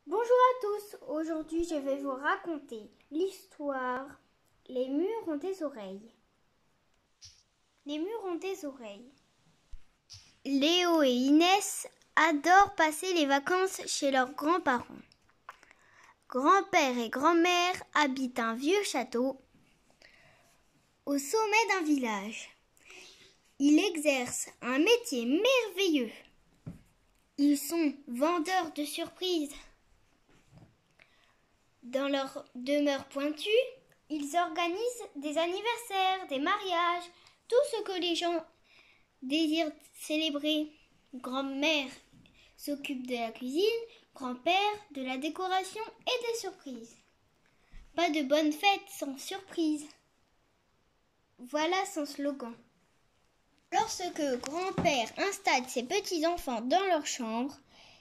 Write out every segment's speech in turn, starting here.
Bonjour à tous, aujourd'hui je vais vous raconter l'histoire Les murs ont des oreilles. Les murs ont des oreilles. Léo et Inès adorent passer les vacances chez leurs grands-parents. Grand-père et grand-mère habitent un vieux château au sommet d'un village. Ils exercent un métier merveilleux. Ils sont vendeurs de surprises. Dans leur demeure pointue, ils organisent des anniversaires, des mariages, tout ce que les gens désirent célébrer. Grand-mère s'occupe de la cuisine, grand-père de la décoration et des surprises. Pas de bonne fête sans surprise. Voilà son slogan. Lorsque grand-père installe ses petits-enfants dans leur chambre,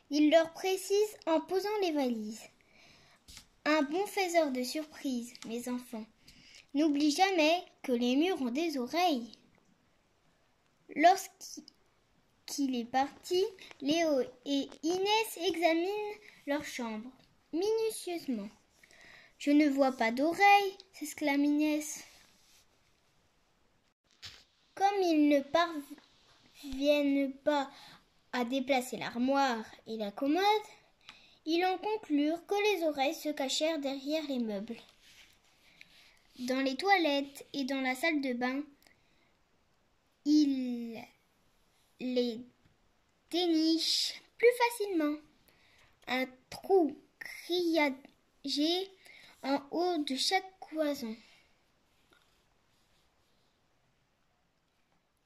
il leur précise en posant les valises. Un bon faiseur de surprises, mes enfants. N'oublie jamais que les murs ont des oreilles. Lorsqu'il est parti, Léo et Inès examinent leur chambre minutieusement. « Je ne vois pas d'oreilles !» s'exclame Inès. Comme ils ne parviennent pas à déplacer l'armoire et la commode, ils en conclurent que les oreilles se cachèrent derrière les meubles. Dans les toilettes et dans la salle de bain, ils les dénichent plus facilement. Un trou grillagé en haut de chaque cloison.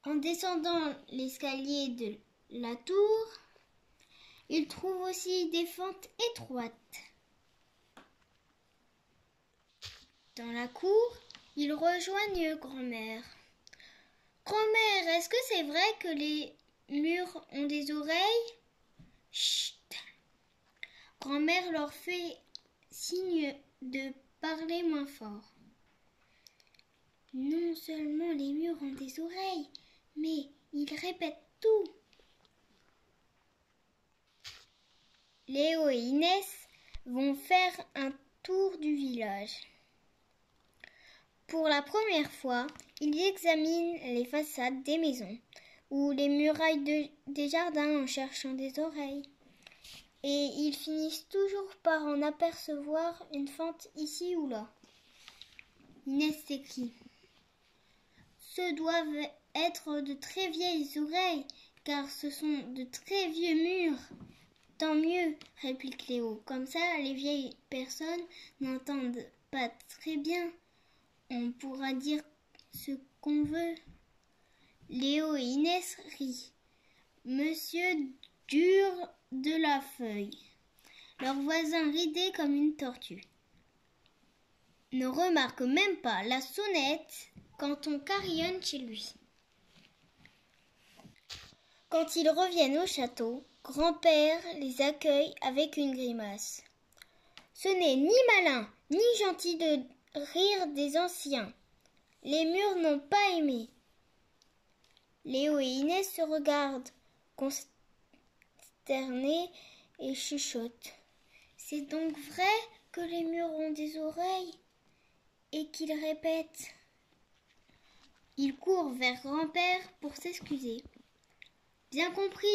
En descendant l'escalier de la tour, ils trouvent aussi des fentes étroites. Dans la cour, ils rejoignent grand-mère. « Grand-mère, est-ce que c'est vrai que les murs ont des oreilles ?»« Chut !» Grand-mère leur fait signe de parler moins fort. « Non seulement les murs ont des oreilles, mais ils répètent tout. » Léo et Inès vont faire un tour du village. Pour la première fois, ils examinent les façades des maisons ou les murailles des jardins en cherchant des oreilles. Et ils finissent toujours par en apercevoir une fente ici ou là. Inès s'écrie. « Ce doivent être de très vieilles oreilles, car ce sont de très vieux murs. » « Tant mieux, réplique Léo. Comme ça, les vieilles personnes n'entendent pas très bien. On pourra dire ce qu'on veut. » Léo et Inès rient. Monsieur dure de la feuille. Leur voisin ridé comme une tortue ne remarque même pas la sonnette quand on carillonne chez lui. Quand ils reviennent au château, grand-père les accueille avec une grimace. Ce n'est ni malin, ni gentil de rire des anciens. Les murs n'ont pas aimé. Léo et Inès se regardent, consternés, et chuchotent. C'est donc vrai que les murs ont des oreilles et qu'ils répètent. Ils courent vers grand-père pour s'excuser. Bien compris,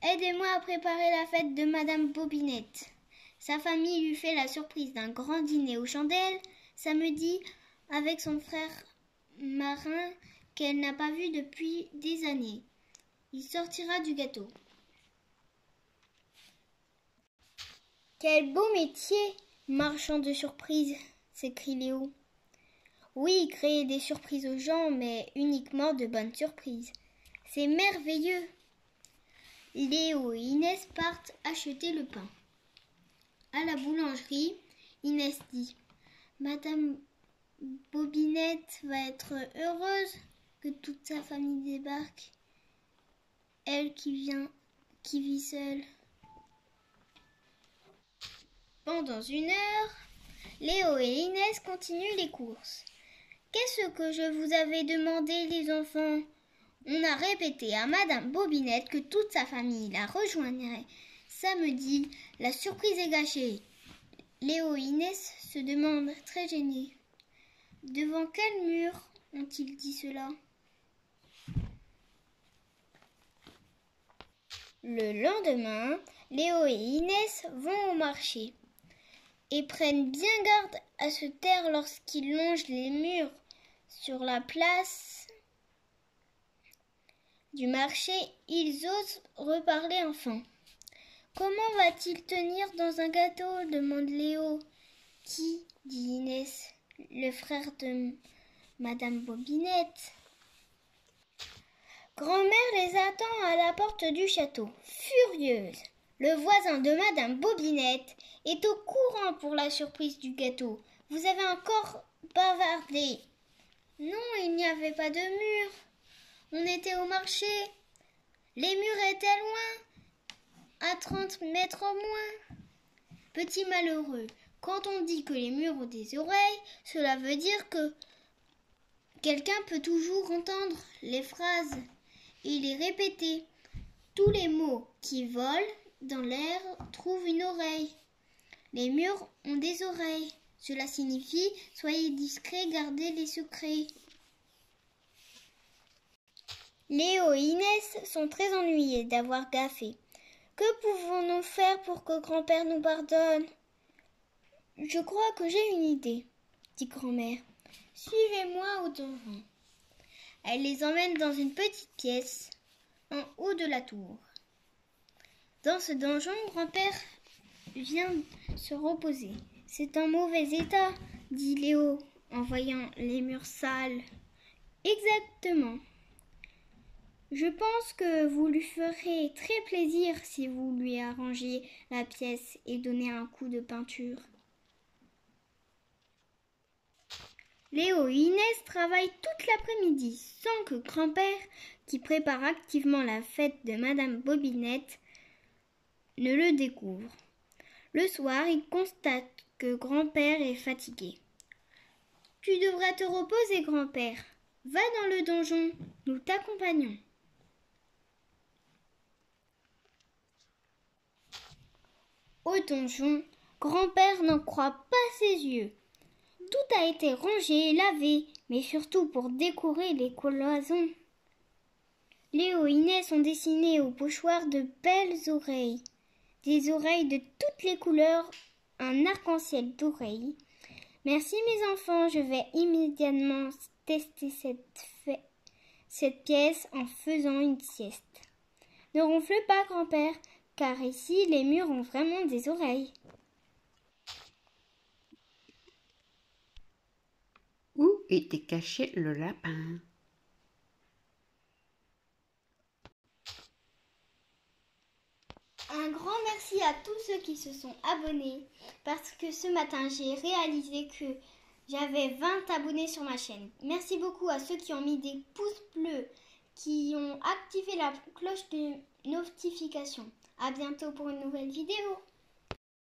aidez-moi à préparer la fête de Madame Bobinette. Sa famille lui fait la surprise d'un grand dîner aux chandelles samedi avec son frère marin qu'elle n'a pas vu depuis des années. Il sortira du gâteau. Quel beau métier, marchand de surprises, s'écrie Léo. Oui, créer des surprises aux gens, mais uniquement de bonnes surprises. C'est merveilleux. Léo et Inès partent acheter le pain. À la boulangerie, Inès dit « Madame Bobinette va être heureuse que toute sa famille débarque, elle qui vit seule. » Pendant une heure, Léo et Inès continuent les courses. « Qu'est-ce que je vous avais demandé, les enfants ? » On a répété à Madame Bobinette que toute sa famille la rejoindrait samedi, la surprise est gâchée. Léo et Inès se demandent, très gênés. Devant quel mur ont-ils dit cela? Le lendemain, Léo et Inès vont au marché et prennent bien garde à se taire lorsqu'ils longent les murs sur la place du marché. Ils osent reparler enfin. Comment va-t-il tenir dans un gâteau? Demande Léo. Qui? Dit Inès. Le frère de Madame Bobinette. Grand-mère les attend à la porte du château, furieuse. Le voisin de Madame Bobinette est au courant pour la surprise du gâteau. Vous avez encore bavardé. Non, il n'y avait pas de mur. On était au marché. Les murs étaient loin, à 30 mètres au moins. Petit malheureux, quand on dit que les murs ont des oreilles, cela veut dire que quelqu'un peut toujours entendre les phrases et les répéter. Tous les mots qui volent dans l'air trouvent une oreille. Les murs ont des oreilles. Cela signifie « Soyez discrets, gardez les secrets ». Léo et Inès sont très ennuyés d'avoir gaffé. Que pouvons-nous faire pour que grand-père nous pardonne? Je crois que j'ai une idée, dit grand-mère. Suivez-moi au donjon. Elle les emmène dans une petite pièce, en haut de la tour. Dans ce donjon, grand-père vient se reposer. C'est en mauvais état, dit Léo, en voyant les murs sales. Exactement. Je pense que vous lui ferez très plaisir si vous lui arrangez la pièce et donnez un coup de peinture. Léo et Inès travaillent toute l'après-midi sans que grand-père, qui prépare activement la fête de Madame Bobinette, ne le découvre. Le soir, il constate que grand-père est fatigué. « Tu devrais te reposer, grand-père. Va dans le donjon, nous t'accompagnons. » Au donjon, grand-père n'en croit pas ses yeux. Tout a été rangé et lavé, mais surtout pour décorer les cloisons. Léo et Inès ont dessiné au pochoir de belles oreilles. Des oreilles de toutes les couleurs, un arc-en-ciel d'oreilles. Merci mes enfants, je vais immédiatement tester cette pièce en faisant une sieste. Ne ronfle pas, grand-père, car ici les murs ont vraiment des oreilles. Où était caché le lapin? Un grand merci à tous ceux qui se sont abonnés parce que ce matin j'ai réalisé que j'avais 20 abonnés sur ma chaîne. Merci beaucoup à ceux qui ont mis des pouces bleus, qui ont activé la cloche de notification. À bientôt pour une nouvelle vidéo.